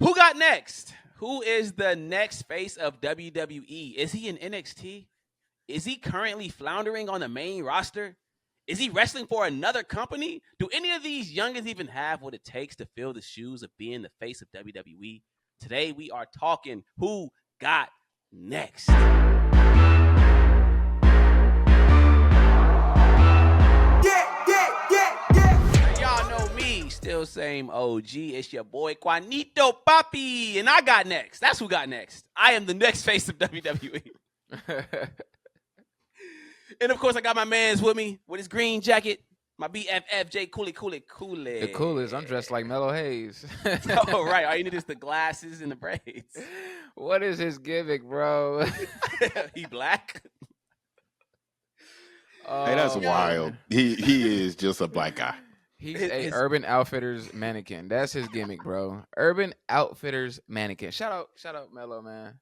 Who got next? Who is the next face of WWE? Is he in NXT? Is he currently floundering on the main roster? Is he wrestling for another company? Do any of these youngins even have what it takes to fill the shoes of being the face of WWE? Today we are talking who got next. Y'all know me, still same OG. It's your boy Juanito Papi, and I got next. That's who got next. I am the next face of WWE. And of course, I got my mans with me with his green jacket, my BFF J Cooley. The coolest. I'm dressed like Mellow Hayes. Oh, right. All you need is the glasses and the braids. What is his gimmick, bro? He black. Hey, that's wild. He is just a black guy. He's a Urban Outfitters mannequin. That's his gimmick, bro. Urban Outfitters mannequin. Shout out Mellow, man.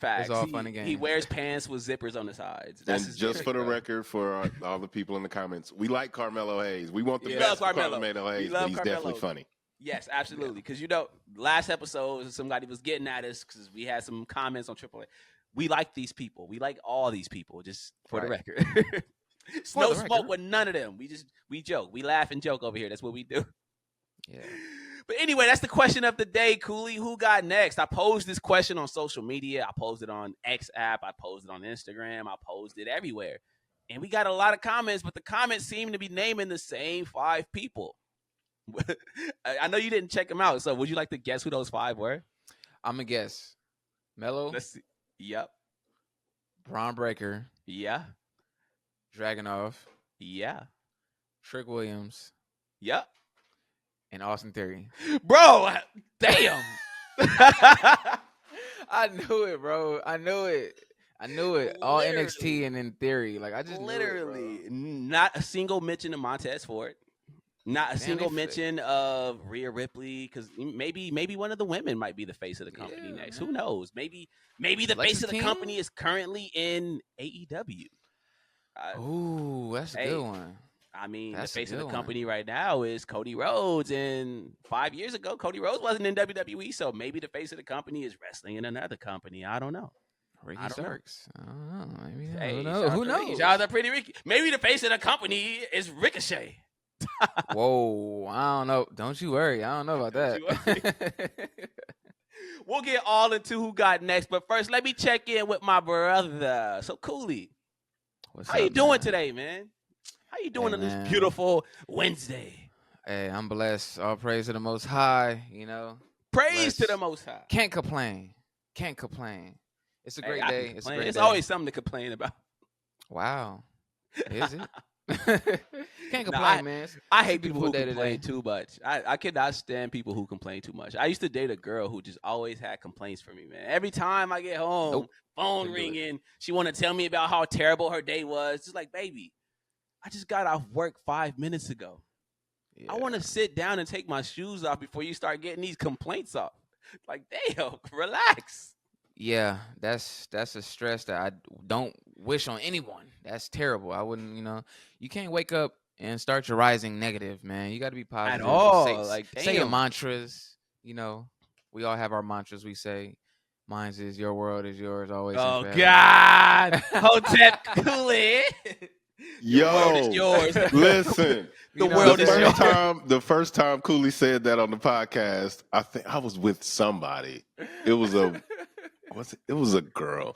Facts. It's all fun and games. He wears pants with zippers on the sides. That's and just for the record, for all the people in the comments, we like Carmelo Hayes. We want the best for Carmelo Hayes, but he's definitely funny. Yes, absolutely. Because, last episode, somebody was getting at us because we had some comments on AAA. We like these people. We like all these people, just for the record. No smoke with none of them. We joke. We laugh and joke over here. That's what we do. Yeah. But anyway, that's the question of the day, Cooley. Who got next? I posed this question on social media. I posed it on X app. I posed it on Instagram. I posed it everywhere. And we got a lot of comments, but the comments seem to be naming the same 5 people. I know you didn't check them out, so would you like to guess who those 5 were? I'm going to guess. Mellow? Let's see. Yep. Braun Breaker. Yeah. Dragunov. Yeah. Trick Williams. Yep. And Austin Theory. Bro, damn. I knew it, bro. I knew it. All Literally. NXT and in Theory. Like, I just literally knew it, bro. Not a single mention of Montez Ford. Not a single mention of Rhea Ripley, because maybe one of the women might be the face of the company next. Man. Who knows? Maybe the face of the company is currently in AEW. Ooh, that's a good one. I mean, the face of the company right now is Cody Rhodes, and 5 years ago, Cody Rhodes wasn't in WWE, so maybe the face of the company is wrestling in another company. I don't know. Ricky Starks. I don't know. Maybe who knows? Shout out to Pretty Ricky. Maybe the face of the company is Ricochet. Whoa, I don't know. Don't you worry. I don't know about that. We'll get all into who got next, but first, let me check in with my brother. So, Cooley, how you doing today, man? How you doing on this beautiful Wednesday? Hey, I'm blessed. All praise to the Most High, Praise to the Most High. Can't complain. It's a great day. It's always something to complain about. Wow. Is it? Can't complain, man. I hate people who complain too much. I cannot stand people who complain too much. I used to date a girl who just always had complaints for me, man. Every time I get home, phone ringing, she want to tell me about how terrible her day was. Just like, baby, I just got off work 5 minutes ago. Yeah. I want to sit down and take my shoes off before you start getting these complaints off. Like, damn, relax. Yeah, that's a stress that I don't wish on anyone. That's terrible. I wouldn't, you can't wake up and start your rising negative, man. You got to be positive. At all. Say your mantras. We all have our mantras we say. Mine's is your world is yours always. Oh, God. Hotep Cooley. Yo, world is yours. Listen, the first time Cooley said that on the podcast, I think I was with somebody. It was a girl.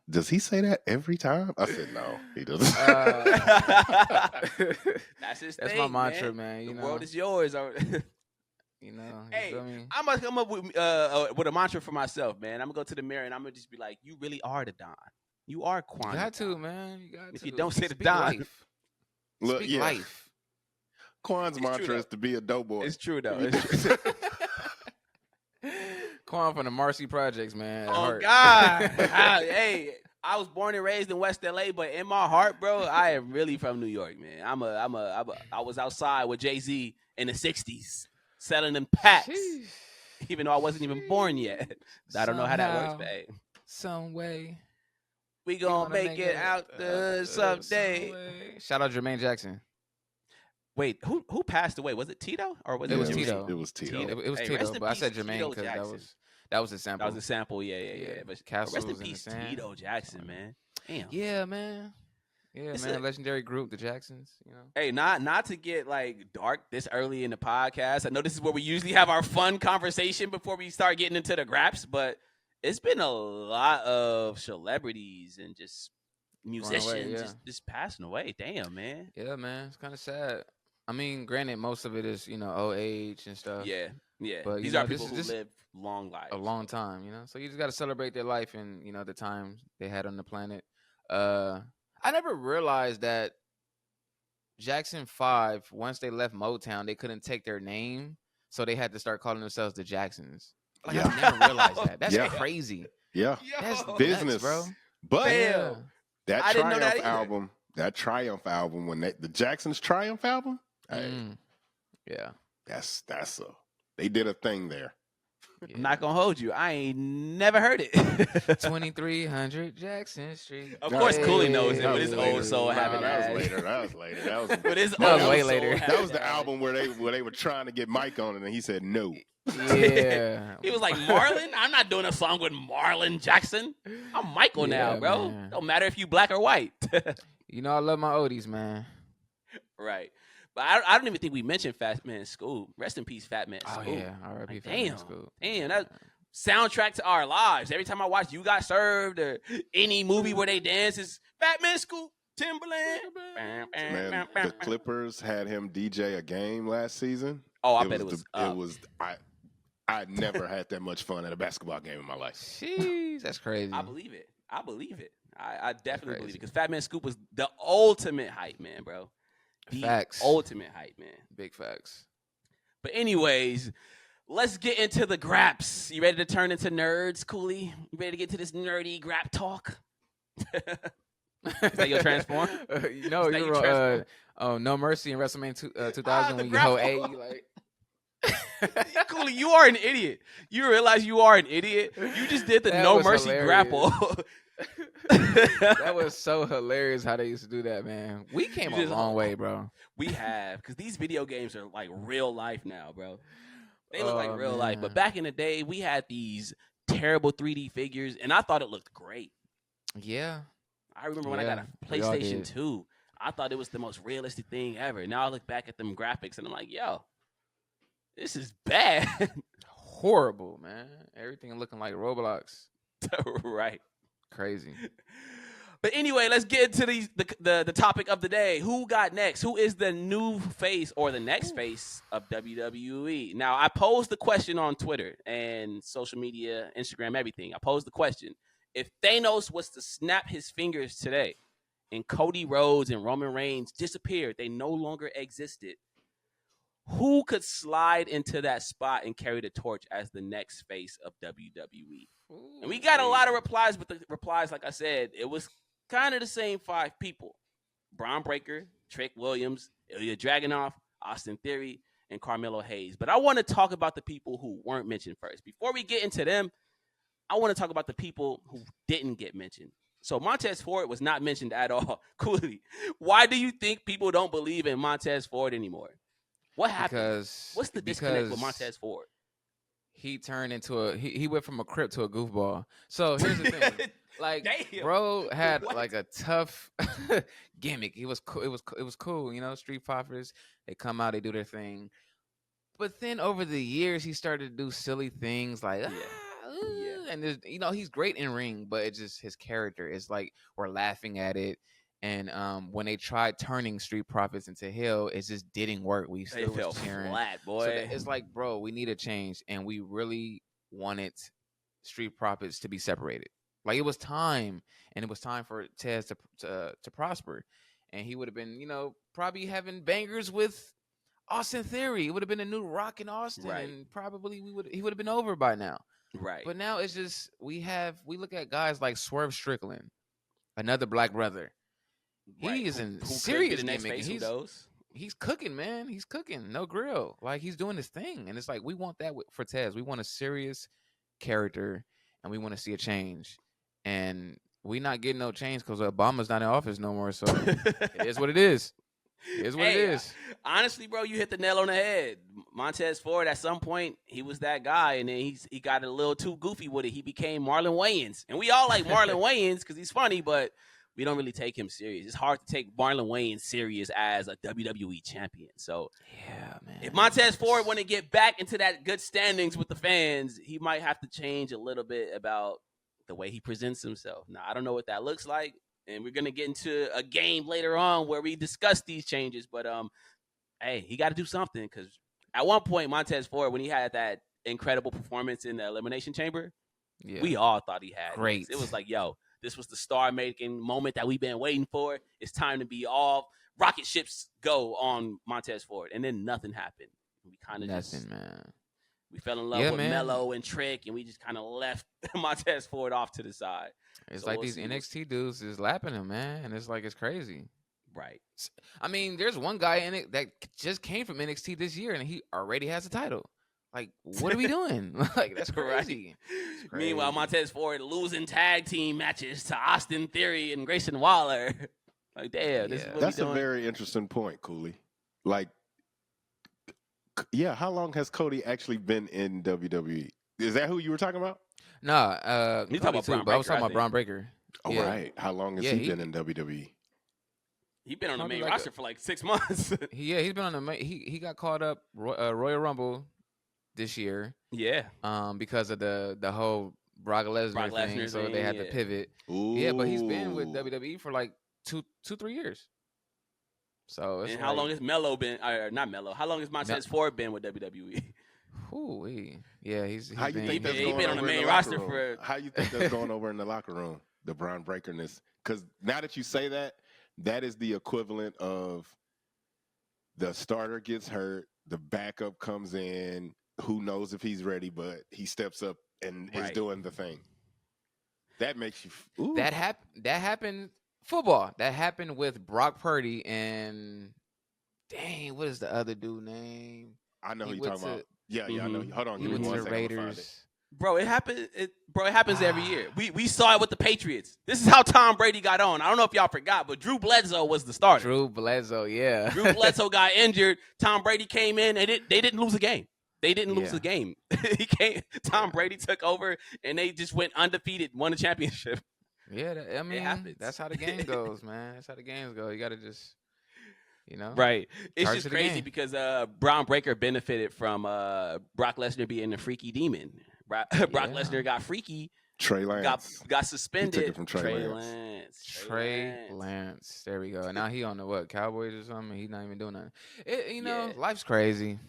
Does he say that every time? I said no, he doesn't. That's his thing. That's my mantra, man. The world is yours. Hey, I must come up with a mantra for myself, man. I'm gonna go to the mirror and I'm gonna just be like, "You really are the Don. You are Qwan. You got to, man. If you don't say the Don, speak life. Quan's mantra is to be a dope boy. It's true though. Qwan from the Marcy Projects, man. Oh God! Hey, I was born and raised in West LA, but in my heart, bro, I am really from New York, man. I was outside with Jay-Z in the '60s selling them packs, even though I wasn't even born yet. I don't know how that works, babe. Some way. We gonna make it out someday. Shout out Jermaine Jackson. Wait, who passed away? Was it Tito or was It it was Jermaine? Tito. It was Tito. It was Hey, Tito, rest in but I said peace, Jermaine Tito because Jackson. that was a sample. That was a sample. Yeah. But Castles rest in was in the peace, sand. Tito Jackson, man. Damn. Yeah, man. Yeah, It's man. Legendary group, the Jacksons. You know. Hey, not to get like dark this early in the podcast. I know this is where we usually have our fun conversation before we start getting into the graps, but it's been a lot of celebrities and just musicians just passing away. Damn, man. Yeah, man. It's kind of sad. I mean, granted, most of it is old age and stuff. Yeah. But these are people who live long lives, a long time. So you just got to celebrate their life and the time they had on the planet. I never realized that Jackson 5, once they left Motown, they couldn't take their name, so they had to start calling themselves the Jacksons. Like, I never realized that. That's crazy. Yeah, that's business, nuts, bro. But that I Triumph album, when the Jacksons Triumph album, they did a thing there. Yeah. I'm not gonna hold you. I ain't never heard it. 2300 Jackson Street. Of course, Cooley knows it, That but was his later. old soul having That was later. That was But his That was old way soul later. having That was the album where they were trying to get Mike on it, and he said no. Yeah. He was like, Marlon? I'm not doing a song with Marlon Jackson. I'm Michael now, bro. Man. Don't matter if you black or white. I love my oldies, man. Right. But I don't even think we mentioned Fat Man Scoop. Rest in peace, Fat Man Scoop. Oh, yeah. R.I.P. Like, Fat Man Scoop. Damn, that soundtrack to our lives. Every time I watch You Got Served or any movie where they dance, it's Fat Man Scoop, Timberland. Man, the Clippers had him DJ a game last season. Oh, I bet it was. I never had that much fun at a basketball game in my life. Jeez, that's crazy. I believe it. I definitely believe it because Fat Man Scoop was the ultimate hype man, bro. The Facts. ultimate hype man. Big facts. But anyways, let's get into the graps. You ready to turn into nerds, Cooley? You ready to get to this nerdy grap talk? Is that your transform? No, you were No Mercy in WrestleMania 2000 when you hold A. You like. Cooley, you are an idiot. You realize you are an idiot. You just did the No Mercy grapple. That was so hilarious how they used to do that, man. We came a long way, bro. We have, because these video games are like real life now, bro. They look like real life. But back in the day, we had these terrible 3D figures, and I thought it looked great. Yeah. I remember when I got a PlayStation 2, I thought it was the most realistic thing ever. Now I look back at them graphics, and I'm like, yo, this is bad. Horrible, man. Everything looking like Roblox. Right. Crazy. But anyway, let's get into the topic of the day. Who got next? Who is the new face or the next face of WWE? Now, I posed the question on Twitter and social media, Instagram, everything. I posed the question. If Thanos was to snap his fingers today and Cody Rhodes and Roman Reigns disappeared, they no longer existed, who could slide into that spot and carry the torch as the next face of WWE? And we got a lot of replies, but the replies, like I said, it was kind of the same 5 people. Braun Breaker, Trick Williams, Ilya Dragunov, Austin Theory, and Carmelo Hayes. But I want to talk about the people who weren't mentioned first. Before we get into them, I want to talk about the people who didn't get mentioned. So Montez Ford was not mentioned at all. Cooley, why do you think people don't believe in Montez Ford anymore? What happened? What's the disconnect with Montez Ford? He turned into he went from a crip to a goofball. So here's the thing. Like, damn, bro had like a tough gimmick. It was cool. It was cool. Street Profits, they come out, they do their thing. But then over the years, he started to do silly things like, and there's, he's great in ring, but it's just his character is like we're laughing at it. And when they tried turning Street Profits into heel, it just didn't work. We still was cheering. Flat, boy. So it's like, bro, we need a change, and we really wanted Street Profits to be separated. Like, it was time, and it was time for Tez to prosper, and he would have been, probably having bangers with Austin Theory. It would have been a new Rock in Austin, right. And probably he would have been over by now. Right. But now it's just we look at guys like Swerve Strickland, another black brother. Right. He is in serious gimmick. He's cooking, man. He's cooking. No grill. Like, he's doing his thing. And it's like, we want that for Tez. We want a serious character, and we want to see a change. And we not getting no change because Obama's not in office no more. So it is what it is. It's what it is. Honestly, bro, you hit the nail on the head. Montez Ford, at some point, he was that guy, and then he got a little too goofy with it. He became Marlon Wayans. And we all like Marlon Wayans because he's funny, but we don't really take him serious. It's hard to take Marlon Wayans serious as a WWE champion. So, yeah, man. If Montez Ford want to get back into that good standings with the fans, he might have to change a little bit about the way he presents himself. Now, I don't know what that looks like. And we're going to get into a game later on where we discuss these changes. But, hey, he got to do something because at one point, Montez Ford, when he had that incredible performance in the Elimination Chamber, we all thought he had. Great. It was like, yo, this was the star-making moment that we've been waiting for. It's time to be all rocket ships go on Montez Ford. And then nothing happened. We kind of man. We fell in love with Melo and Trick, and we just kind of left Montez Ford off to the side. It's like these NXT dudes is lapping him, man, and it's like it's crazy. Right. I mean, there's one guy in it that just came from NXT this year, and he already has a title. Like, what are we doing? Like, that's crazy. Right. Meanwhile, Montez Ford losing tag team matches to Austin Theory and Grayson Waller. Like, damn, this is what that's we doing. A very interesting point, Cooley. Like, yeah, how long has Cody actually been in WWE? Is that who you were talking about? No, you talking about Braun Breaker, but I was talking about Braun Breaker. Oh, right. How long has he been in WWE? He's been on the main roster for like 6 months. He's been on the main. He got caught up Royal Rumble this year. Yeah. Because of the whole Brock Lesnar thing, so they had to pivot. Ooh. Yeah, but he's been with WWE for like 2-3 years. So and how long has Melo been? Not Melo. How long has Montez Ford been with WWE? Ooh, yeah, he's how been, you think he's been on the main roster for. How you think that's going over in the locker room? The Braun Breakerness, because now that you say that, that is the equivalent of the starter gets hurt, the backup comes in. Who knows if he's ready, but he steps up and is doing the thing. That makes you. Ooh. That happened. Football. That happened with Brock Purdy and dang, what is the other dude name? I know who you're talking about. Yeah, I know. Hold on, he went to the Raiders. Bro, it happened. It happens every year. We saw it with the Patriots. This is how Tom Brady got on. I don't know if y'all forgot, but Drew Bledsoe was the starter. Drew Bledsoe, yeah. Drew Bledsoe got injured. Tom Brady came in, and they didn't lose a game. They didn't lose the game. Tom Brady took over, and they just went undefeated, won the championship. Yeah, I mean, that's how the game goes, man. That's how the games go. You got to just, Right. It's just crazy because Braun Breaker benefited from Brock Lesnar being a freaky demon. Brock Lesnar got freaky. Trey Lance got suspended. He took it from Trey Lance. There we go. And now he on the Cowboys or something. He's not even doing nothing. Life's crazy.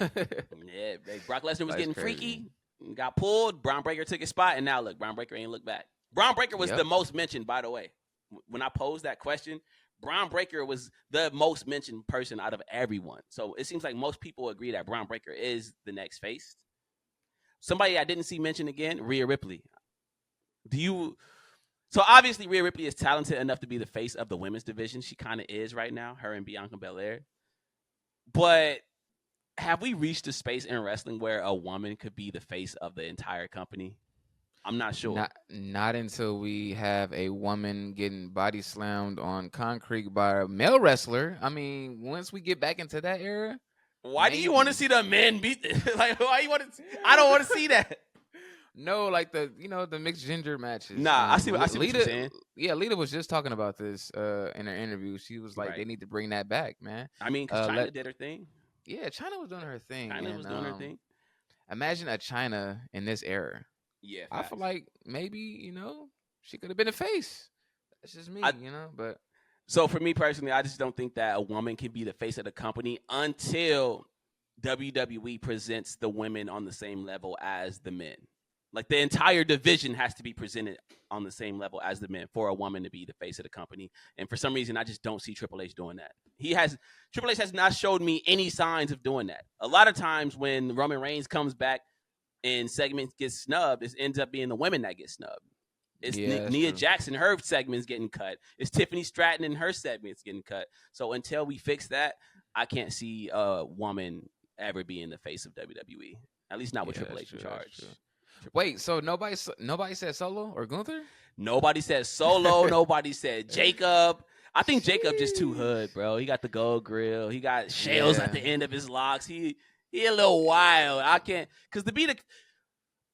Yeah, Brock Lesnar was getting freaky, got pulled. Braun Breaker took his spot, and now look, Braun Breaker ain't look back. Braun Breaker was the most mentioned, by the way. When I posed that question, Braun Breaker was the most mentioned person out of everyone. So it seems like most people agree that Braun Breaker is the next face. Somebody I didn't see mentioned again, Rhea Ripley. So obviously Rhea Ripley is talented enough to be the face of the women's division. She kind of is right now, her and Bianca Belair. But have we reached a space in wrestling where a woman could be the face of the entire company? I'm not sure. Not until we have a woman getting body slammed on concrete by a male wrestler. I mean, once we get back into that era. Why do you want to see the men beat like why you want to I don't want to see that. No, like the mixed gender matches. Nah, I see what you're saying. Yeah, Lita was just talking about this in her interview. She was like, they need to bring that back, man. I mean, because China did her thing. Yeah, China was doing her thing. China was doing her thing. Imagine a China in this era. Yeah, I feel like maybe she could have been a face. That's just me, But so for me personally, I just don't think that a woman can be the face of the company until WWE presents the women on the same level as the men. Like the entire division has to be presented on the same level as the men for a woman to be the face of the company. And for some reason, I just don't see Triple H doing that. Triple H has not showed me any signs of doing that. A lot of times when Roman Reigns comes back and segments get snubbed, it ends up being the women that get snubbed. It's Nia Jackson, her segment's getting cut. It's Tiffany Stratton and her segment's getting cut. So until we fix that, I can't see a woman ever being the face of WWE. At least not with Triple H in charge. Wait, so nobody said Solo or Gunther? Nobody said Solo. Nobody said Jacob. I think Jacob just too hood, bro. He got the gold grill. He got shells at the end of his locks. He a little wild. I can't because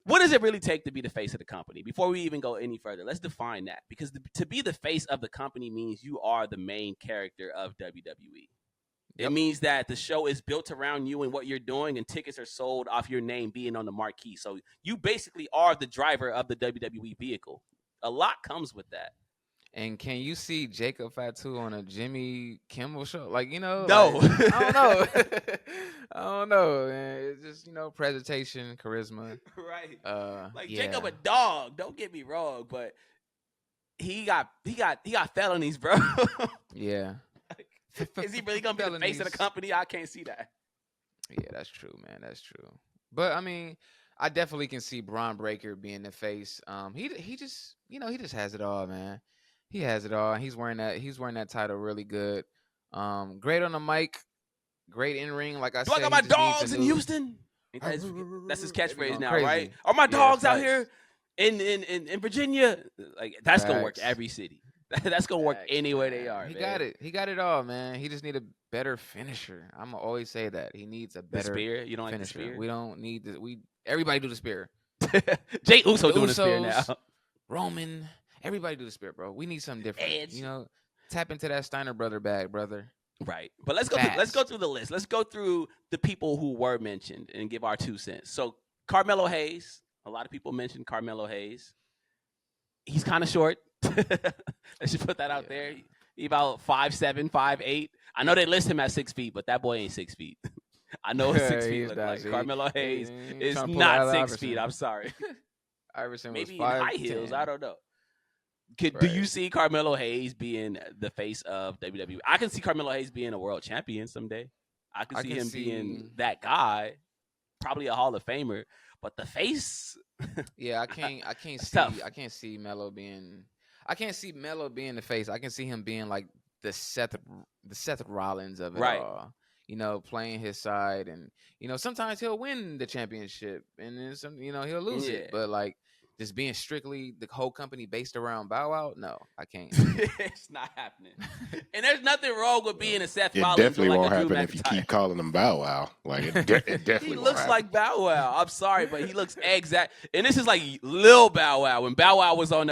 what does it really take to be the face of the company? Before we even go any further, let's define that. Because to be the face of the company means you are the main character of WWE. It means that the show is built around you and what you're doing, and tickets are sold off your name being on the marquee. So you basically are the driver of the WWE vehicle. A lot comes with that. And can you see Jacob Fatu on a Jimmy Kimmel show? Like, no. Like, I don't know. I don't know, man. It's just, presentation, charisma. Right. Jacob a dog. Don't get me wrong, but he got felonies, bro. Yeah. Is he really gonna be the face of the company? I can't see that. Yeah, that's true, man. That's true. But I mean, I definitely can see Braun Breaker being the face. He just he just has it all, man. He has it all. He's wearing that title really good. Great on the mic, great in ring. Like I said, I got my dogs in Houston? That's his catchphrase now, crazy. Right? Are my dogs out here in Virginia? Like that's gonna work every city. That's gonna work anywhere they are. He got it. He got it all, man. He just need a better finisher. I'm gonna always say that he needs a better spear. You don't finisher. Like the spear? We don't need this. Everybody do the spear. Jay Uso doing the spear now. Roman, everybody do the spear, bro. We need something different. Edge. Tap into that Steiner brother bag, brother. Right, but let's go through the list. Let's go through the people who were mentioned and give our 2 cents. So Carmelo Hayes. A lot of people mentioned Carmelo Hayes. He's kind of short. Let's just put that out there. He about 5'7", 5'8". I know they list him at 6 feet, but that boy ain't 6 feet. I know what 6 feet look like. Carmelo Hayes is not 6 feet. I'm sorry. Iverson maybe was 5'10". in high heels. I don't know. Do you see Carmelo Hayes being the face of WWE? I can see Carmelo Hayes being a world champion someday. I can see him being that guy, probably a Hall of Famer. But the face, yeah, I can't see Melo being. I can't see Melo being the face. I can see him being like the Seth Rollins of it all. Playing his side, and sometimes he'll win the championship, and then he'll lose it. But like just being strictly the whole company based around Bow Wow, no, I can't. It's not happening. And there's nothing wrong with being a Seth Rollins. It definitely like won't happen if you keep calling him Bow Wow. Like it definitely. He looks like Bow Wow. I'm sorry, but he looks exact. And this is like Lil Bow Wow when Bow Wow was on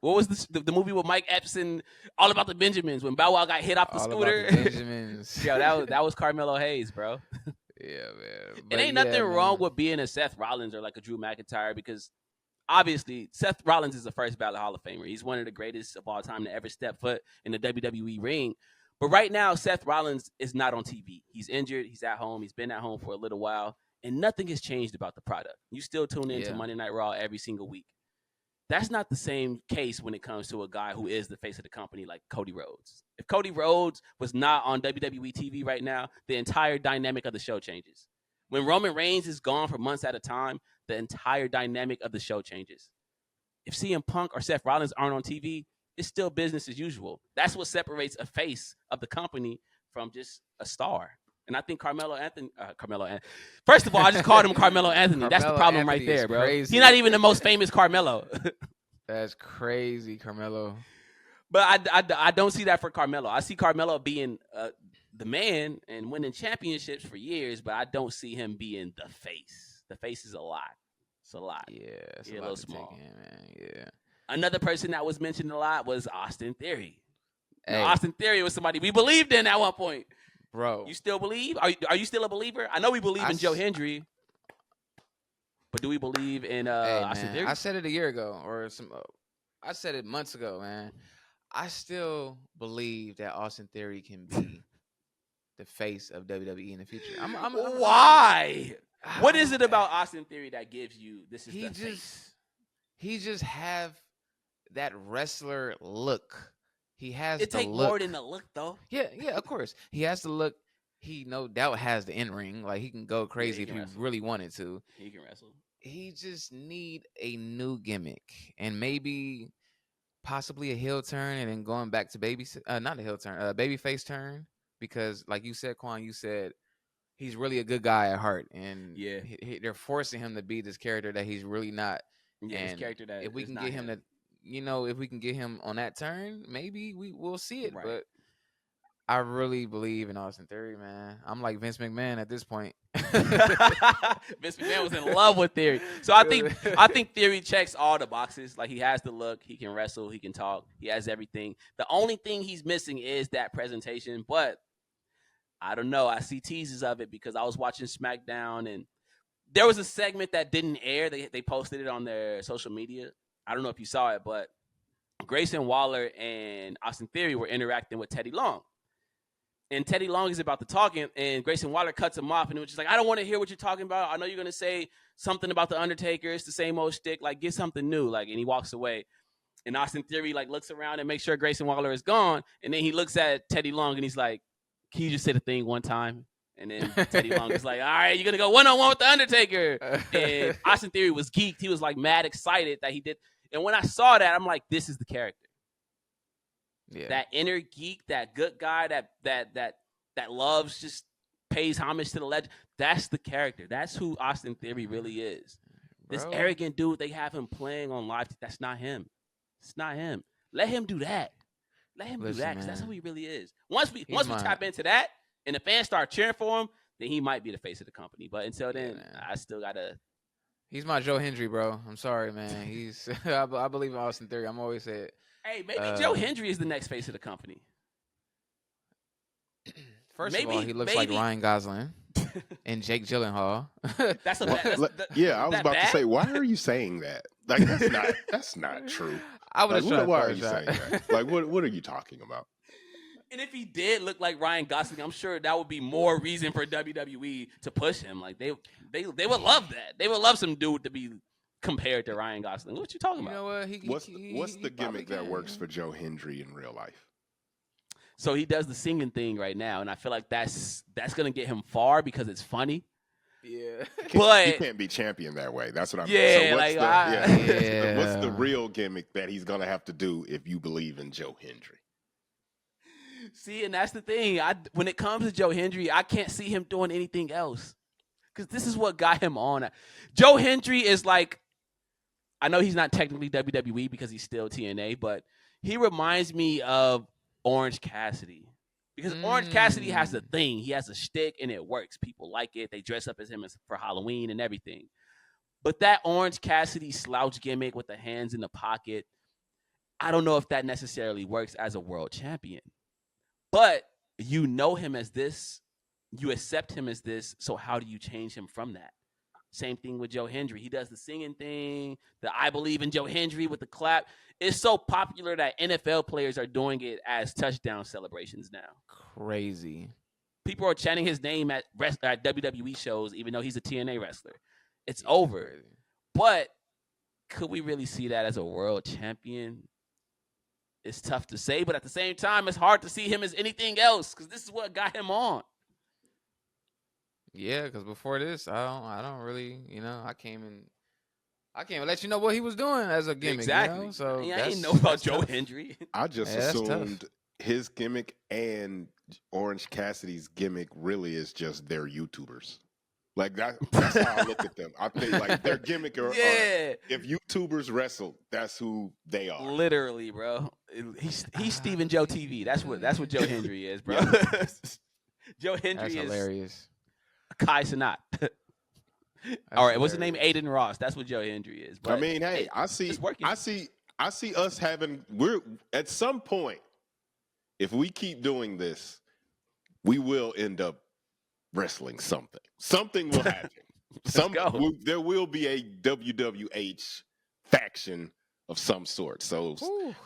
what was the movie with Mike Epps and All About the Benjamins when Bow Wow got hit off the scooter? About the Benjamins. Yo, that was Carmelo Hayes, bro. Yeah, man. It ain't nothing wrong with being a Seth Rollins or like a Drew McIntyre because obviously Seth Rollins is the first ballot Hall of Famer. He's one of the greatest of all time to ever step foot in the WWE ring. But right now, Seth Rollins is not on TV. He's injured. He's at home. He's been at home for a little while. And nothing has changed about the product. You still tune into Monday Night Raw every single week. That's not the same case when it comes to a guy who is the face of the company like Cody Rhodes. If Cody Rhodes was not on WWE TV right now, the entire dynamic of the show changes. When Roman Reigns is gone for months at a time, the entire dynamic of the show changes. If CM Punk or Seth Rollins aren't on TV, it's still business as usual. That's what separates a face of the company from just a star. And I think Carmelo Anthony. First of all, I just called him Carmelo Anthony. That's the problem right there, bro. Crazy. He's not even the most famous Carmelo. That's crazy, Carmelo. But I don't see that for Carmelo. I see Carmelo being the man and winning championships for years, but I don't see him being the face. The face is a lot. It's a lot. Yeah, it's a little small. Man. Yeah. Another person that was mentioned a lot was Austin Theory. Hey. Austin Theory was somebody we believed in at one point. Bro, you still believe? Are you still a believer? I know we believe in Joe Hendry, but do we believe in Austin Theory? I said it a year ago, I said it months ago, man. I still believe that Austin Theory can be the face of WWE in the future. Why? What is it about Austin Theory that gives you this? Is the face? He just have that wrestler look. He has. It takes more than the look, though. Yeah, of course. He has the look. He no doubt has the in ring. Like he can go crazy if he really wanted to. He can wrestle. He just need a new gimmick and maybe possibly a heel turn and then going back to not a heel turn, babyface turn because like you said, Qwan, you said he's really a good guy at heart and they're forcing him to be this character that he's really not. Yeah, and this character that if we can get him to if we can get him on that turn, maybe we'll see it. Right. But I really believe in Austin Theory, man. I'm like Vince McMahon at this point. Vince McMahon was in love with Theory. So I think Theory checks all the boxes. Like, he has the look, he can wrestle, he can talk, he has everything. The only thing he's missing is that presentation. But I don't know. I see teases of it because I was watching SmackDown and there was a segment that didn't air. They posted it on their social media. I don't know if you saw it, but Grayson Waller and Austin Theory were interacting with Teddy Long. And Teddy Long is about to talk, and Grayson Waller cuts him off, and it was just like, I don't want to hear what you're talking about. I know you're going to say something about The Undertaker. It's the same old shtick. Like, get something new. Like, and he walks away. And Austin Theory, like, looks around and makes sure Grayson Waller is gone. And then he looks at Teddy Long, and he's like, can you just say the thing one time? And then Teddy Long is like, all right, you're going to go one-on-one with The Undertaker. And Austin Theory was geeked. He was, like, mad excited that he did. And when I saw that, I'm like, this is the character. Yeah. That inner geek, that good guy, that loves, just pays homage to the legend. That's the character. That's who Austin Theory really is. Bro. This arrogant dude they have him playing on live. That's not him. It's not him. Let him do that. Let him do that because that's who he really is. Once we tap into that and the fans start cheering for him, then he might be the face of the company. But until then, I still gotta. He's my Joe Hendry, bro. I'm sorry, man. He's I believe in Austin Theory. I'm always saying. Hey, maybe Joe Hendry is the next face of the company. First of all, he looks like Ryan Gosling and Jake Gyllenhaal. That's a I was about to say, why are you saying that? Like, that's not true. I would have why are you saying that? Like, what are you talking about? And if he did look like Ryan Gosling, I'm sure that would be more reason for WWE to push him. Like, they would love that. They would love some dude to be compared to Ryan Gosling. What you talking about? You know what? What's the gimmick that works for Joe Hendry in real life? So he does the singing thing right now, and I feel like that's gonna get him far because it's funny. Yeah, but he can't be champion that way. That's what I'm. Yeah, so what's the real gimmick that he's gonna have to do if you believe in Joe Hendry? See, and that's the thing. When it comes to Joe Hendry, I can't see him doing anything else because this is what got him on. Joe Hendry is like, I know he's not technically WWE because he's still TNA, but he reminds me of Orange Cassidy. Because Orange Cassidy has a thing. He has a shtick, and it works. People like it. They dress up as him for Halloween and everything. But that Orange Cassidy slouch gimmick with the hands in the pocket, I don't know if that necessarily works as a world champion. But you know him as this. You accept him as this. So how do you change him from that? Same thing with Joe Hendry. He does the singing thing, the I believe in Joe Hendry with the clap. It's so popular that NFL players are doing it as touchdown celebrations now. Crazy. People are chanting his name at WWE shows, even though he's a TNA wrestler. It's over. But could we really see that as a world champion? It's tough to say, but at the same time, it's hard to see him as anything else because this is what got him on. Yeah, because before this, I don't really, I can't even let you know what he was doing as a gimmick. Exactly. So I didn't know about Joe Hendry. I just assumed his gimmick and Orange Cassidy's gimmick really is just they're YouTubers. Like that's how I look at them. I think like their gimmick are if YouTubers wrestle, that's who they are. Literally, bro. He's Stephen Joe TV. That's what Joe Hendry is, bro. Joe Hendry is hilarious. Kai Cenat. All right, what's the name? Aiden Ross. That's what Joe Hendry is. But, I mean, hey, I see us we're at some point, if we keep doing this, we will end up wrestling something. Something will happen. There will be a WWH faction of some sort. So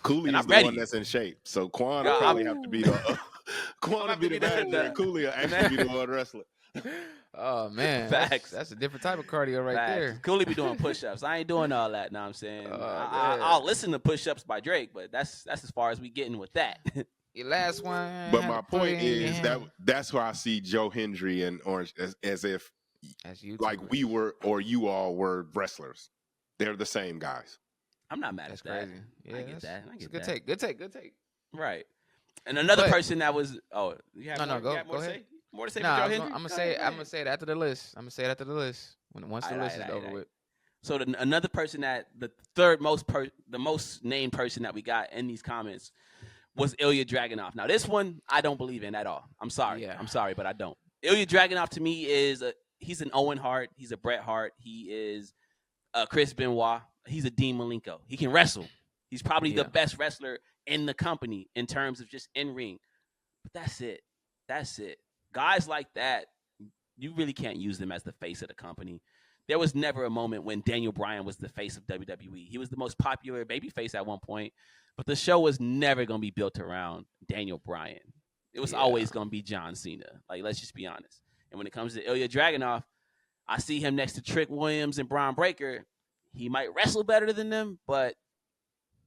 Cooley is the one that's in shape. So Qwan will probably have to be the manager, and Cooley will actually be the one wrestling. Oh man, that's a different type of cardio right there. Cooley be doing push-ups. I ain't doing all that. Know what I'm saying? I'll listen to push-ups by Drake, but that's as far as we getting with that. Your last one. But my point is that's why I see Joe Hendry and Orange as if like we were or you all were wrestlers. They're the same guys. I'm not mad at that. Crazy. Yeah, I get that. Good take. Good take. Right. And another person that was go ahead. More to say for Joe Hendry? I'm gonna say it after the list. Once the list is over with. So another person that the third most the most named person that we got in these comments was Ilya Dragunov. Now this one I don't believe in at all. I'm sorry. Yeah. I'm sorry, but I don't. Ilya Dragunov to me he's an Owen Hart. He's a Bret Hart. He is Chris Benoit. He's a Dean Malenko. He can wrestle. He's probably the best wrestler in the company in terms of just in ring. But that's it. That's it. Guys like that, you really can't use them as the face of the company. There was never a moment when Daniel Bryan was the face of WWE. He was the most popular babyface at one point, but the show was never going to be built around Daniel Bryan. It was always going to be John Cena. Like, let's just be honest. And when it comes to Ilya Dragunov, I see him next to Trick Williams and Braun Breaker. He might wrestle better than them, but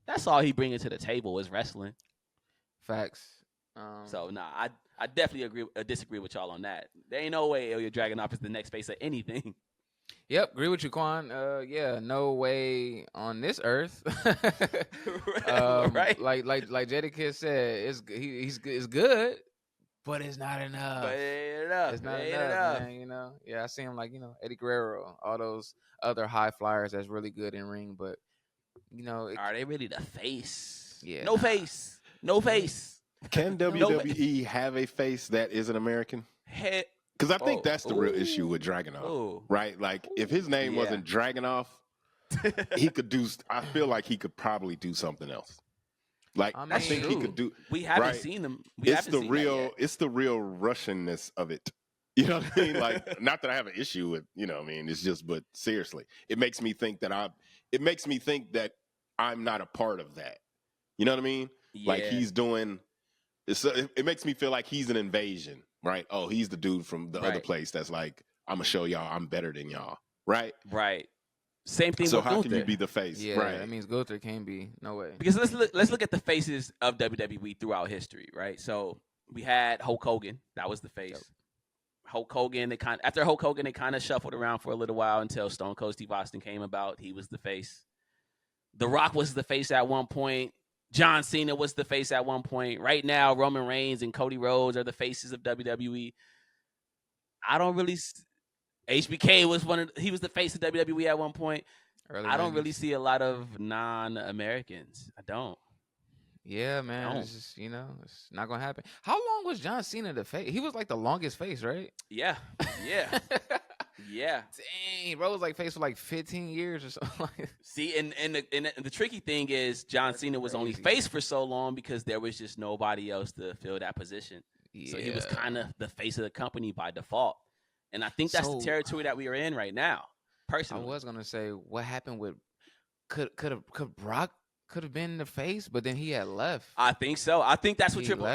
that's all he brings to the table is wrestling. Facts. So, I definitely disagree with y'all on that. There ain't no way Ilya Dragunov is the next face of anything. Yep, agree with you, Qwan. Yeah, no way on this earth. Right. Like Jadakiss said, it's good, but it's not enough. But it ain't enough. It's not enough, man. You know. Yeah, I see him like Eddie Guerrero, all those other high flyers that's really good in ring, but are they really the face? Yeah, no face, no face. Can WWE have a face that isn't American? Because I think that's the real issue with Dragunov, right? Like, if his name wasn't Dragunov, he could do. I feel like he could probably do something else. Like, I think he could do. We haven't seen him. It's the real Russianness of it. You know what I mean? Like, not that I have an issue with. It's just. But seriously, it makes me think that I'm not a part of that. You know what I mean? Yeah. Like, he's doing. It makes me feel like he's an invasion. Right. Oh, he's the dude from the other place that's like, I'm going to show y'all I'm better than y'all. Right. Right. Same thing so with Gunther. So how can you be the face? Yeah, right. That means Gunther can't be. No way. Because let's look at the faces of WWE throughout history. Right. So we had Hulk Hogan. That was the face. Yep. Hulk Hogan, after Hulk Hogan, they kind of shuffled around for a little while until Stone Cold Steve Austin came about. He was the face. The Rock was the face at one point. John Cena was the face at one point. Right now, Roman Reigns and Cody Rhodes are the faces of WWE. I don't really. HBK was he was the face of WWE at one point. I don't really see a lot of non-Americans. I don't. Yeah, man. It's just, it's not going to happen. How long was John Cena the face? He was like the longest face, right? Yeah. Yeah. Yeah. Dang, bro was like face for like 15 years or something. See, and the tricky thing is John Cena was only face for so long because there was just nobody else to fill that position. Yeah. So he was kind of the face of the company by default. And I think that's the territory that we are in right now, personally. I was going to say, what happened with could Brock could have been the face, but then he had left. I think so. I think that's what Triple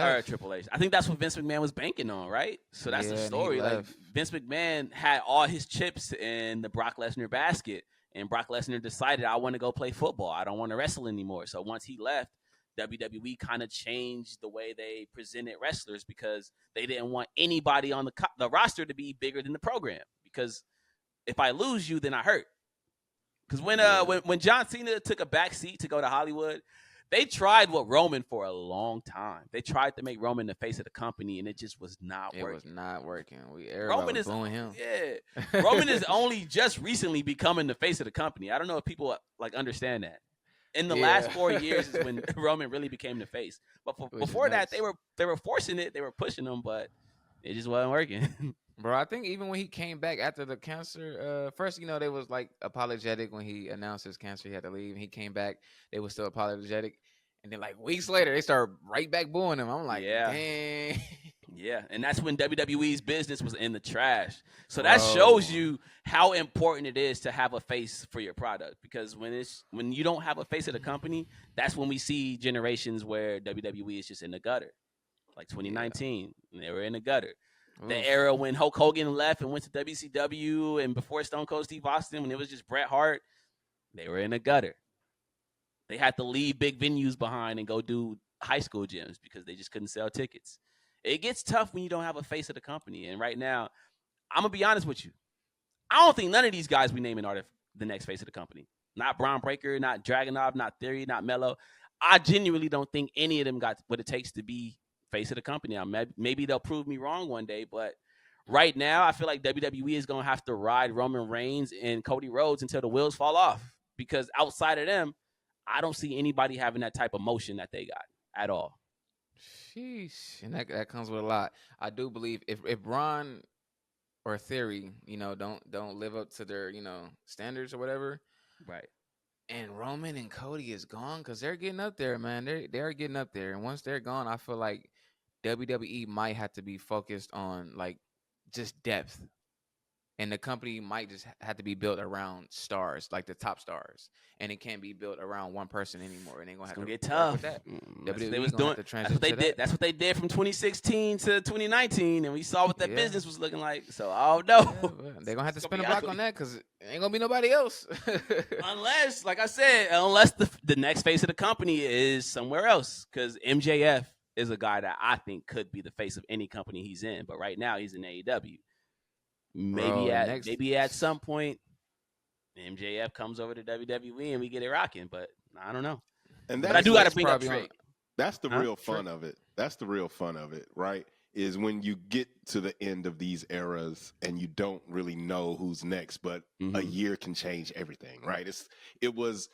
H. I think that's what Vince McMahon was banking on, right? So that's the story. Like, Vince McMahon had all his chips in the Brock Lesnar basket, and Brock Lesnar decided, I want to go play football. I don't want to wrestle anymore. So once he left, WWE kind of changed the way they presented wrestlers because they didn't want anybody on the roster to be bigger than the program. Because if I lose you, then I hurt. Because when John Cena took a back seat to go to Hollywood, they tried with Roman for a long time. They tried to make Roman the face of the company, and it just was not working. It was not working. Everybody was booing him. Yeah, Roman is only just recently becoming the face of the company. I don't know if people understand that. In the last 4 years is when Roman really became the face. But before that, they were forcing it. They were pushing him, but it just wasn't working. Bro, I think even when he came back after the cancer, first, they was like apologetic when he announced his cancer. He had to leave. And he came back. They were still apologetic. And then like weeks later, they started right back booing him. I'm like, dang. Yeah, and that's when WWE's business was in the trash. So that shows you how important it is to have a face for your product. Because when you don't have a face of the company, that's when we see generations where WWE is just in the gutter. Like 2019, they were in the gutter. The era when Hulk Hogan left and went to WCW, and before Stone Cold Steve Austin, when it was just Bret Hart, they were in the gutter. They had to leave big venues behind and go do high school gyms because they just couldn't sell tickets. It gets tough when you don't have a face of the company. And right now, I'm going to be honest with you. I don't think none of these guys we naming are the next face of the company. Not Braun Breaker, not Dragunov, not Theory, not Mello. I genuinely don't think any of them got what it takes to be face of the company. Maybe they'll prove me wrong one day, but right now, I feel like WWE is going to have to ride Roman Reigns and Cody Rhodes until the wheels fall off. Because outside of them, I don't see anybody having that type of motion that they got at all. Sheesh. And that comes with a lot. I do believe if Braun or Theory, don't live up to their, standards or whatever. Right. And Roman and Cody is gone because they're getting up there, man. They're getting up there. And once they're gone, I feel like WWE might have to be focused on like just depth. And the company might just have to be built around stars, like the top stars, and it can't be built around one person anymore. And they're gonna get tough. With that. They was doing. That's what they did. That's what they did from 2016 to 2019, and we saw what that business was looking like. So I don't know. Yeah, they're gonna have to spend a block on that because it ain't gonna be nobody else. Unless, like I said, unless the next face of the company is somewhere else, because MJF is a guy that I think could be the face of any company he's in. But right now he's in AEW. Maybe at some point, MJF comes over to WWE and we get it rocking. But I don't know. But I do got to bring up Trick. That's the real fun of it. That's the real fun of it, right? Is when you get to the end of these eras and you don't really know who's next, but a year can change everything, right? It was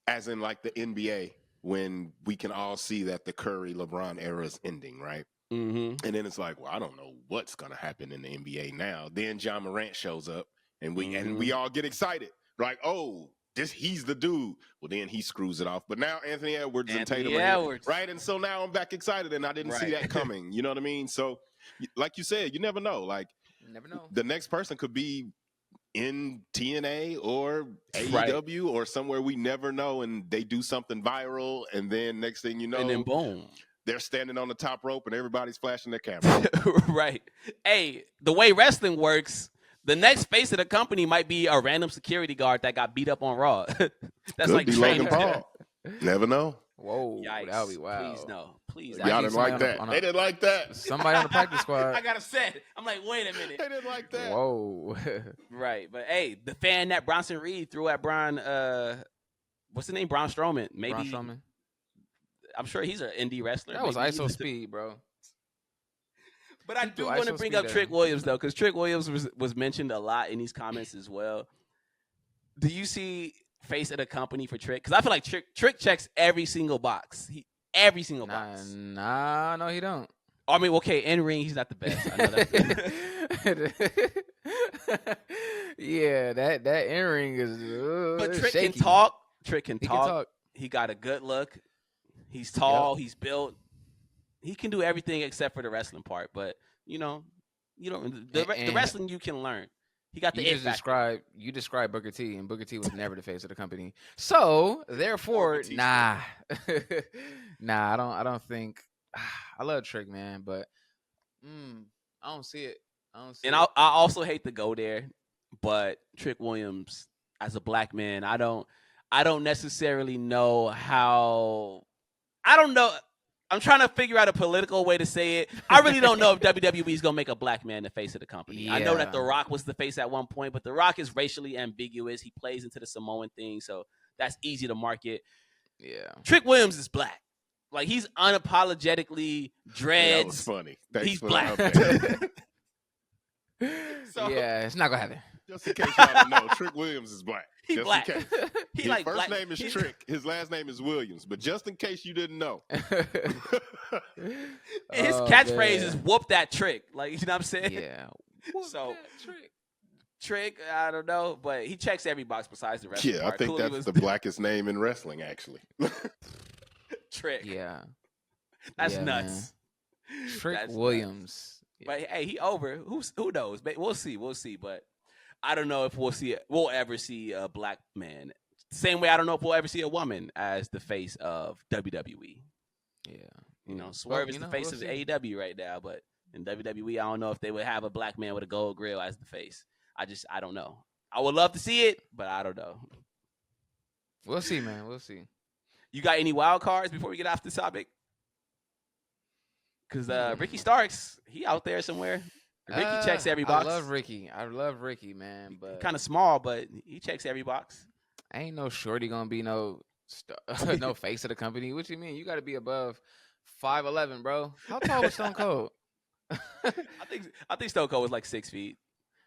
as in like the NBA when we can all see that the Curry LeBron era is ending, right? And then it's like, well, I don't know what's going to happen in the NBA now. Then John Morant shows up, and we all get excited. Like, oh, he's the dude. Well, then he screws it off. But now Anthony Edwards and Tatum are here, right? And so now I'm back excited, and I didn't see that coming. You know what I mean? So, like you said, you never know. Like, the next person could be in TNA or AEW or somewhere we never know, and they do something viral, and then next thing you know, and then boom. They're standing on the top rope and everybody's flashing their camera. Right. Hey, the way wrestling works, the next face of the company might be a random security guard that got beat up on Raw. That's could like be Logan Paul. Never know. Whoa, that would be wild. Please no. Please. Y'all didn't like that. They didn't like that. Somebody on the practice squad. I got upset. I'm like, wait a minute. They didn't like that. Whoa. Right. But hey, the fan that Bronson Reed threw at Braun, what's the name? Braun Strowman. Maybe. Braun Strowman. I'm sure he's an indie wrestler. That was ISO speed, bro. But I do want to bring up Trick Williams, though, because Trick Williams was mentioned a lot in these comments as well. Do you see face of the company for Trick? Because I feel like Trick checks every single box. Every single box. Nah, no, he don't. I mean, okay, in ring, he's not the best. I know that. Yeah, that in ring is. But Trick shaky. can talk. Trick can talk. He got a good look. He's tall. He's built. He can do everything except for the wrestling part. But the wrestling you can learn. He got the You described Booker T, and Booker T was never the face of the company. So therefore, nah, I don't think. I love Trick, man, but I don't see it. I also hate to go there, but Trick Williams as a black man, I don't necessarily know how. I don't know. I'm trying to figure out a political way to say it. I really don't know if WWE is going to make a black man the face of the company. Yeah. I know that The Rock was the face at one point, but The Rock is racially ambiguous. He plays into the Samoan thing, so that's easy to market. Yeah. Trick Williams is black. Like, he's unapologetically dreads. That was funny. Thanks he's for black. So, yeah, it's not going to happen. Just in case y'all don't know, Trick Williams is black. He's black. His like first black. name is Trick. His last name is Williams. But just in case you didn't know. His catchphrase is whoop that trick. Like, you know what I'm saying? Yeah. So Trick, I don't know, but he checks every box besides the wrestling part. I think Cooley that's the blackest name in wrestling, actually. Trick. Yeah. That's nuts. Man. Trick Williams. Nuts. But hey, he over. Who knows? We'll see. But I don't know if we'll ever see a black man. Same way I don't know if we'll ever see a woman as the face of WWE. Yeah. Swerve is the face of AEW right now, but in WWE, I don't know if they would have a black man with a gold grill as the face. I don't know. I would love to see it, but I don't know. We'll see, man. We'll see. You got any wild cards before we get off the topic? Because Ricky Starks, he out there somewhere. Ricky checks every box. I love Ricky, man. But kind of small, but he checks every box. Ain't no shorty gonna be no face of the company. What you mean? You got to be above 5'11", bro. How tall was Stone Cold? I think Stone Cold was like 6 feet.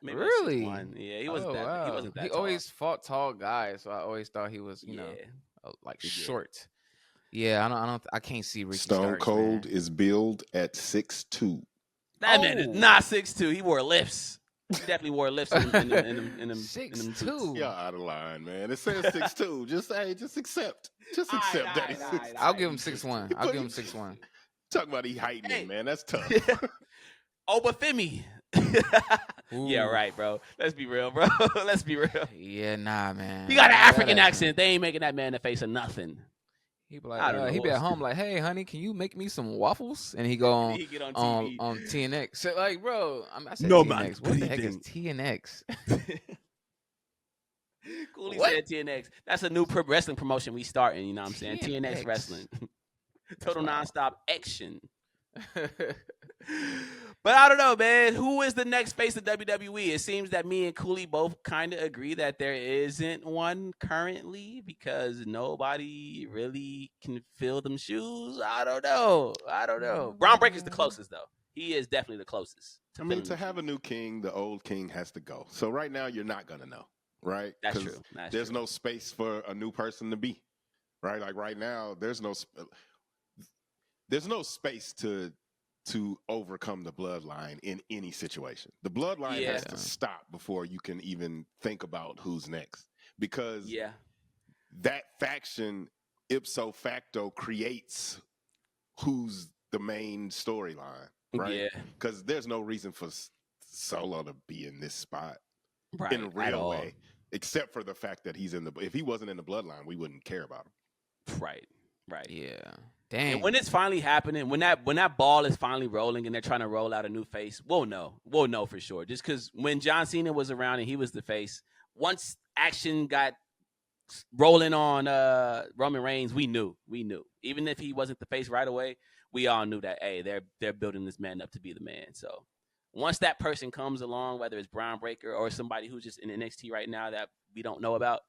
Maybe Really? 6'1". Yeah, he wasn't Wow. He wasn't that He tall. always fought tall guys, so I always thought he was, you know, like short. Yeah, I can't see Ricky Stone Starks, Cold man. is billed at 6'2". That man is not 6'2". He wore lifts. He definitely wore lifts in them 6'2". Y'all out of line, man. It says 6'2". Just accept. Just accept that he's 6'2". I'll give him 6'1". I'll give him 6'1". Talking about he heightening, man. That's tough. Obafemi. Yeah, right, bro. Let's be real, bro. Let's be real. Yeah, nah, man. He got an African accent. They ain't making that man the face of nothing. He be like, he be at home like, hey, honey, can you make me some waffles? And he go on he get on TNX. So, like, bro, I said no, TNX. Man, what the heck is TNX? Cooley said TNX. That's a new wrestling promotion we starting. You know what I'm saying? TNX. TNX Wrestling. Total nonstop action. But I don't know, man. Who is the next face of WWE? It seems that me and Cooley both kind of agree that there isn't one currently because nobody really can fill them shoes. I don't know. Braun Breaker's the closest, though. He is definitely the closest. To have a new king, the old king has to go. So right now, you're not going to know, right? That's true. There's no space for a new person to be, right? Like right now, there's no space to overcome the bloodline in any situation. The bloodline has to stop before you can even think about who's next. Because that faction ipso facto creates who's the main storyline, right? Yeah. Because there's no reason for Solo to be in this spot in a real way, except for the fact that he's if he wasn't in the bloodline, we wouldn't care about him. Right. Yeah. Dang. And when it's finally happening, when that ball is finally rolling and they're trying to roll out a new face, we'll know for sure. Just because when John Cena was around and he was the face, once action got rolling on Roman Reigns, we knew. Even if he wasn't the face right away, we all knew that, hey, they're building this man up to be the man. So once that person comes along, whether it's Braun Breaker or somebody who's just in NXT right now that we don't know about,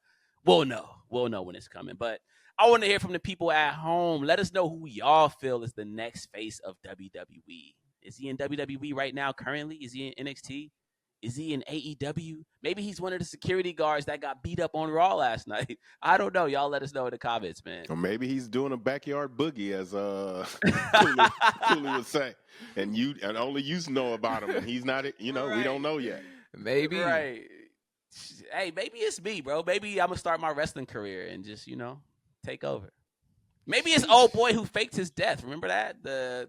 we'll know when it's coming. But I want to hear from the people at home. Let us know who y'all feel is the next face of WWE. Is he in WWE right now currently? Is he in NXT? Is he in AEW? Maybe he's one of the security guards that got beat up on Raw last night. I don't know. Y'all let us know in the comments, man. Or maybe he's doing a backyard boogie, as Cooley would say. And only you know about him. And he's not, we don't know yet. Maybe. Right. Hey, maybe it's me, bro. Maybe I'm going to start my wrestling career and just, take over. Maybe it's old boy who faked his death. Remember that? The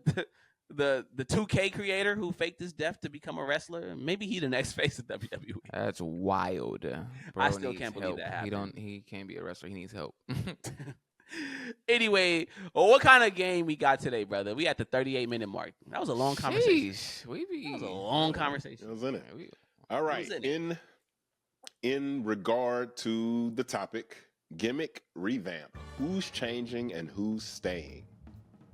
2K creator who faked his death to become a wrestler. Maybe he the next face of WWE. That's wild. Bro, I still can't believe that happened. He can't be a wrestler. He needs help. Anyway, what kind of game we got today, brother? We at the 38-minute mark. That was a long conversation. That was a long conversation. It was in it. All right. In regard to the topic, gimmick revamp. Who's changing and who's staying?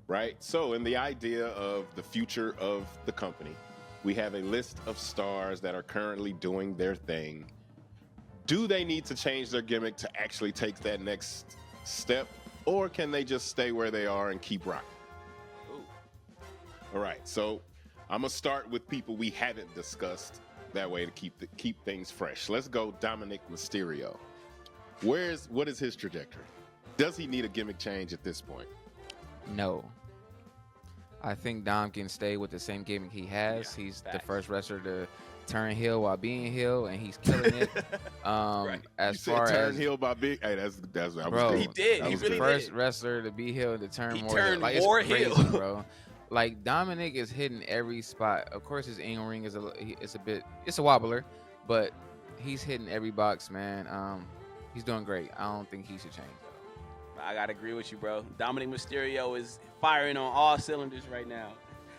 Right? So in the idea of the future of the company, we have a list of stars that are currently doing their thing. Do they need to change their gimmick to actually take that next step? Or can they just stay where they are and keep rocking? Ooh. All right. So I'm going to start with people we haven't discussed that way to keep things fresh. Let's go Dominic Mysterio. What is his trajectory? Does he need a gimmick change at this point? No. I think Dom can stay with the same gimmick he has. He's the first wrestler to turn heel while being heel, and he's killing it. Right. As far turn heel by being, hey, that's bro. He did. He was really the first wrestler to be heel to turn more. Turned like, more it's crazy, heel, bro. Like Dominic is hitting every spot. Of course, his in ring is it's a wobbler, but he's hitting every box, man. He's doing great. I don't think he should change. I gotta agree with you, bro. Dominic Mysterio is firing on all cylinders right now.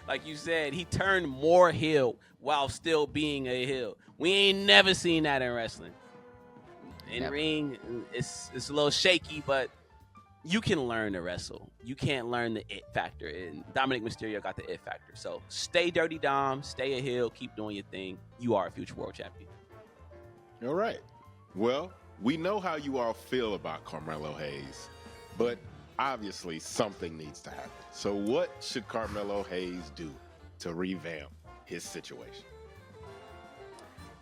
Like you said, he turned more heel while still being a heel. We ain't never seen that in wrestling. In ring, it's a little shaky, but you can learn to wrestle. You can't learn the it factor, and Dominic Mysterio got the it factor. So stay Dirty Dom, stay a heel, keep doing your thing. You are a future world champion. All right. Well, we know how you all feel about Carmelo Hayes, but obviously something needs to happen. So what should Carmelo Hayes do to revamp his situation?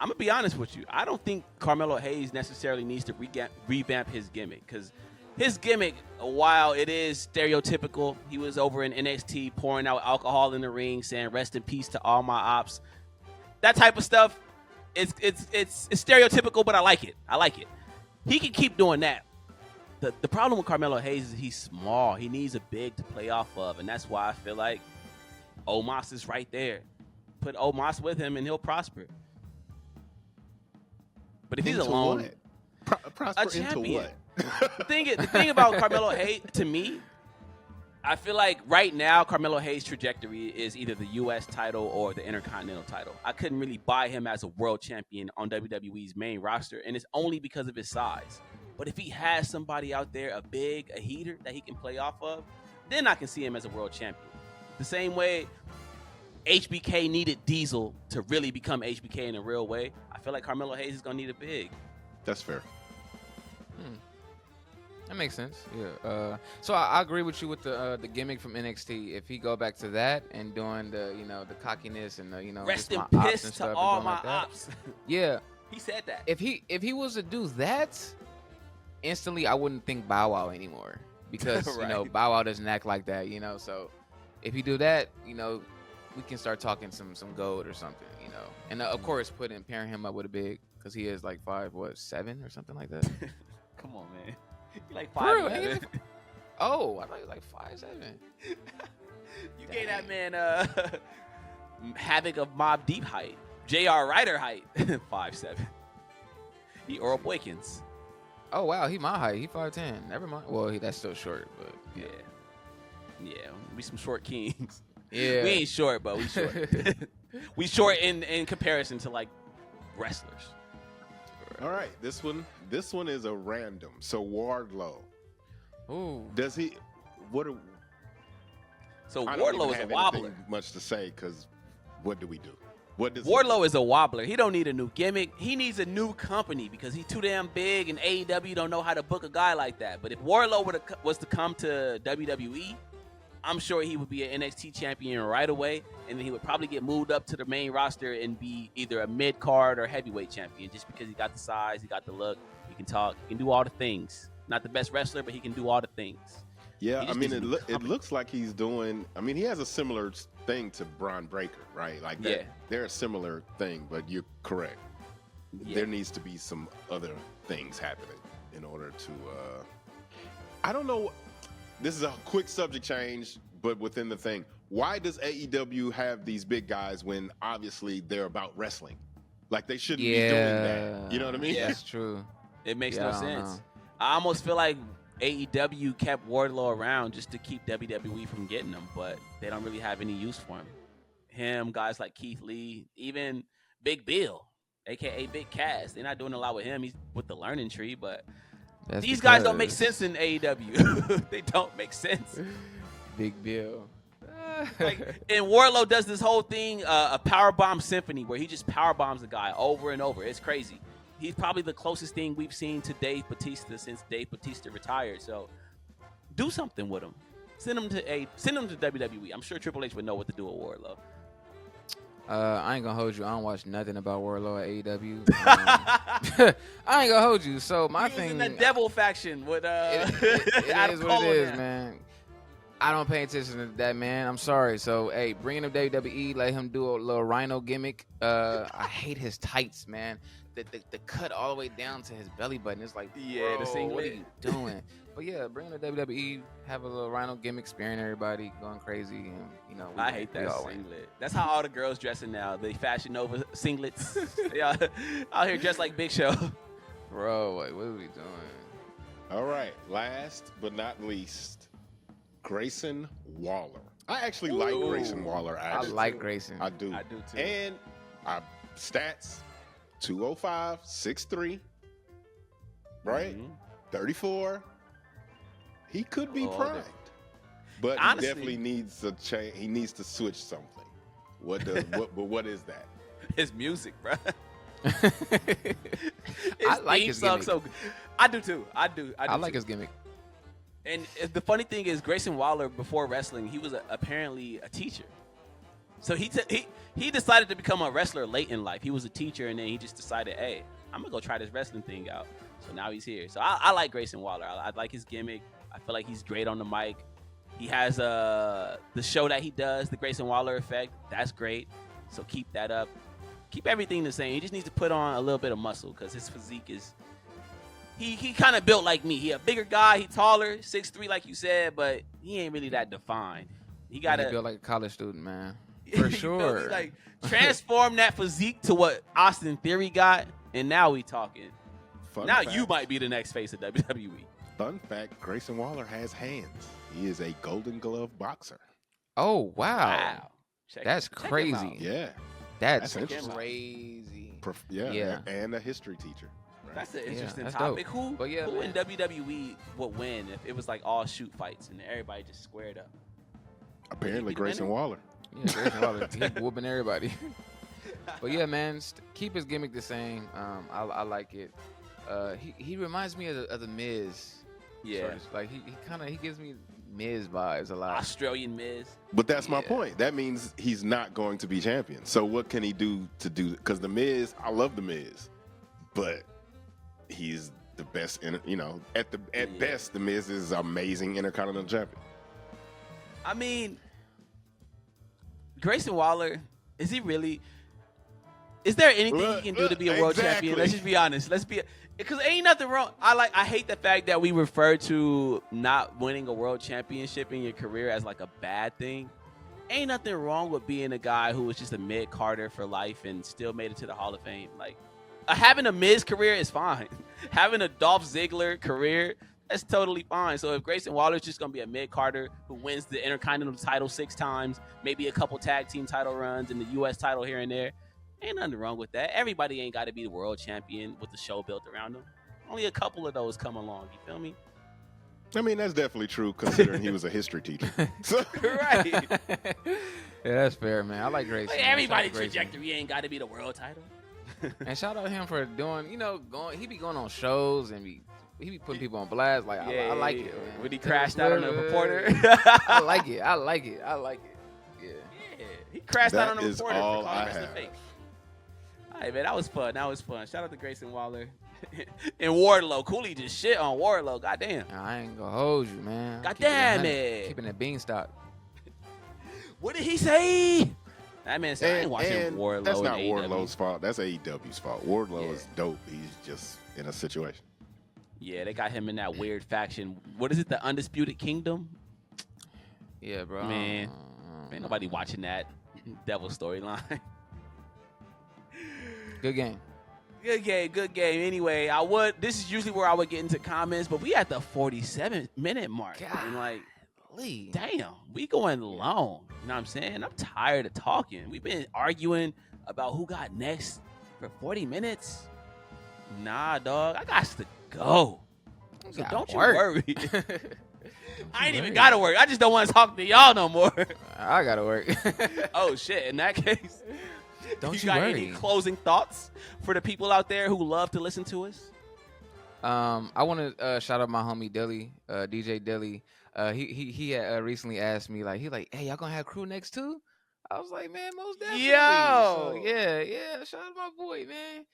I'm going to be honest with you. I don't think Carmelo Hayes necessarily needs to revamp his gimmick, because his gimmick, while it is stereotypical, he was over in NXT pouring out alcohol in the ring, saying "rest in peace to all my ops." That type of stuff, it's stereotypical, but I like it. He can keep doing that. The problem with Carmelo Hayes is he's small. He needs a big to play off of, and that's why I feel like Omos is right there. Put Omos with him, and he'll prosper. But if he's alone, prosper into what? The thing about Carmelo Hayes, to me, I feel like right now Carmelo Hayes' trajectory is either the U.S. title or the Intercontinental title. I couldn't really buy him as a world champion on WWE's main roster, and it's only because of his size. But if he has somebody out there, a heater that he can play off of, then I can see him as a world champion. The same way HBK needed Diesel to really become HBK in a real way, I feel like Carmelo Hayes is going to need a big. That's fair. That makes sense. Yeah. So I agree with you with the gimmick from NXT. If he go back to that and doing the the cockiness and the rest in piss to all my ops. Yeah. He said that. If he was to do that, instantly I wouldn't think Bow Wow anymore, because right. Bow Wow doesn't act like that. So if you do that, we can start talking some gold or something. And of course pairing him up with a big, because he is like 5'7" or something like that. Come on, man. You like 5'11". Oh, I thought you was like 5'7". You gave that man Havoc of Mobb Deep height. J.R. Ryder height. 5'7". He Earl Boykins. Oh wow, he my height. He 5'10". Never mind. Well, that's still short, but yeah. We some short kings. Yeah, we ain't short, but we short. We short in comparison to like wrestlers. All right, this one is a random. So Wardlow. Ooh. Does he? So I Wardlow is a wobbler. Much to say, because what do we do? What does Wardlow is a wobbler. He don't need a new gimmick. He needs a new company, because he's too damn big, and AEW don't know how to book a guy like that. But if Wardlow was to come to WWE, I'm sure he would be an NXT champion right away, and then he would probably get moved up to the main roster and be either a mid-card or heavyweight champion, just because he got the size, he got the look, he can talk, he can do all the things. Not the best wrestler, but he can do all the things. Yeah, I mean, it looks like he's doing. I mean, he has a similar thing to Braun Breaker, right? Like that. Yeah. They're a similar thing, but you're correct. Yeah. There needs to be some other things happening in order to. I don't know. This is a quick subject change, but within the thing, why does AEW have these big guys when obviously they're about wrestling? Like, they shouldn't be doing that. You know what I mean? Yeah, that's true. It makes no sense. I almost feel like AEW kept Wardlow around just to keep WWE from getting him, but they don't really have any use for him. Him, guys like Keith Lee, even Big Bill, a.k.a. Big Cass. They're not doing a lot with him. He's with the learning tree, but these guys don't make sense in AEW. They don't make sense. Big Bill. And Wardlow does this whole thing, a powerbomb symphony, where he just powerbombs the guy over and over. It's crazy. He's probably the closest thing we've seen to Dave Bautista since Dave Bautista retired. So do something with him. Send him to WWE. I'm sure Triple H would know what to do with Wardlow. I ain't gonna hold you. I don't watch nothing about Wardlow at AEW. I ain't gonna hold you. So my thing, in the Devil faction with it is what it is, man. I don't pay attention to that, man. I'm sorry. So hey, bring him to WWE. Let him do a little Rhino gimmick. I hate his tights, man. The cut all the way down to his belly button. It's like, yeah, the singlet. What are you doing? But yeah, bring him to WWE. Have a little Rhino gimmick, sparing everybody, going crazy. And I hate that singlet. That's how all the girls dressing now. They Fashion Nova singlets. They out here dressed like Big Show. Bro, like, what are we doing? All right, last but not least, Grayson Waller. I actually like Grayson Waller. I like Grayson. I do. I do too. And stats, 205, 6'3", right? Mm-hmm. 34. He could be primed. But honestly, he definitely needs a change. He needs to switch something. What is that? His music, bro. I like his gimmick. So good. I do too. I like his gimmick. And the funny thing is, Grayson Waller, before wrestling, he was apparently a teacher. So he decided to become a wrestler late in life. He was a teacher, and then he just decided, hey, I'm going to go try this wrestling thing out. So now he's here. So I like Grayson Waller. I like his gimmick. I feel like he's great on the mic. He has the show that he does, the Grayson Waller effect. That's great. So keep that up. Keep everything the same. He just needs to put on a little bit of muscle because his physique is he kind of built like me. He a bigger guy. He taller, 6'3", like you said, but he ain't really that defined. He got to build like a college student, man. For sure. Like transform that physique to what Austin Theory got, and now we talking. Now you might be the next face of WWE. Fun fact: Grayson Waller has hands. He is a Golden Glove boxer. Oh wow! That's crazy. Yeah, that's crazy. Yeah, and a history teacher. Right? That's an interesting topic. Who in WWE would win if it was like all shoot fights and everybody just squared up? Apparently, Grayson Waller. Yeah, Grayson Waller. He's whooping everybody. But yeah, man, keep his gimmick the same. I like it. He reminds me of the Miz. Yeah, like he gives me Miz vibes a lot. Australian Miz. But that's my point. That means he's not going to be champion. So what can he do to do? Because the Miz, I love the Miz, but he's the best. At best, the Miz is amazing Intercontinental champion. I mean, Grayson Waller, is he really? Is there anything he can do to be a world champion? Let's just be honest. Because ain't nothing wrong. I hate the fact that we refer to not winning a world championship in your career as like a bad thing. Ain't nothing wrong with being a guy who was just a mid-carder for life and still made it to the Hall of Fame. Like, having a Miz career is fine. Having a Dolph Ziggler career, that's totally fine. So if Grayson Waller is just going to be a mid-carder who wins the Intercontinental title 6 times, maybe a couple tag team title runs and the U.S. title here and there, ain't nothing wrong with that. Everybody ain't got to be the world champion with the show built around them. Only a couple of those come along. You feel me? I mean, that's definitely true considering he was a history teacher. Right. Yeah, that's fair, man. I like Grayson. Like everybody's trajectory ain't got to be the world title. And shout out him for doing, he be going on shows and he be putting people on blast. Like, I like it, man. When he crashed out on the reporter. I like it. Yeah. He crashed out on the reporter. For all I have. All right, man, that was fun. Shout out to Grayson Waller. And Wardlow. Cooley just shit on Wardlow. Goddamn. I ain't gonna hold you, man. Goddamn it. Keeping that beanstalk. What did he say? That man said, I ain't watching Wardlow. That's not Wardlow's fault. That's AEW's fault. Wardlow is dope. He's just in a situation. Yeah, they got him in that weird faction. What is it? The Undisputed Kingdom? Yeah, bro. Man, ain't nobody watching that devil storyline. Good game. Good game. Anyway, this is usually where I would get into comments, but we at the 47-minute mark. God. And damn, we going long. You know what I'm saying? I'm tired of talking. We've been arguing about who got next for 40 minutes. Nah, dog, I got to go. So don't you worry. I ain't even got to work. I just don't want to talk to y'all no more. I got to work. Oh, shit. In that case, don't you got worry. Any closing thoughts for the people out there who love to listen to us? I want to shout out my homie Dilly, DJ Dilly. He had recently asked me, hey, y'all gonna have crew next too? I was like, man, most definitely. Yo, so, yeah. Shout out my boy, man.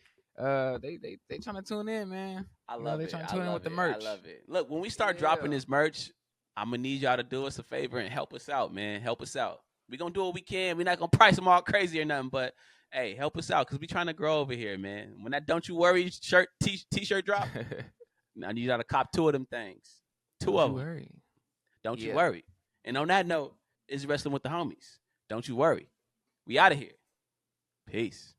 They trying to tune in, man. I love it. They trying to tune in with the merch. I love it. Look, when we start dropping this merch, I'm gonna need y'all to do us a favor and help us out, man. Help us out. We gonna do what we can. We're not gonna price them all crazy or nothing, but hey, help us out because we trying to grow over here, man. When that "Don't You Worry" shirt t-shirt drop, I need y'all to cop 2 of them things. 2 of them. Don't you worry. And on that note, it's Wrestling with the Homies. Don't you worry. We out of here. Peace.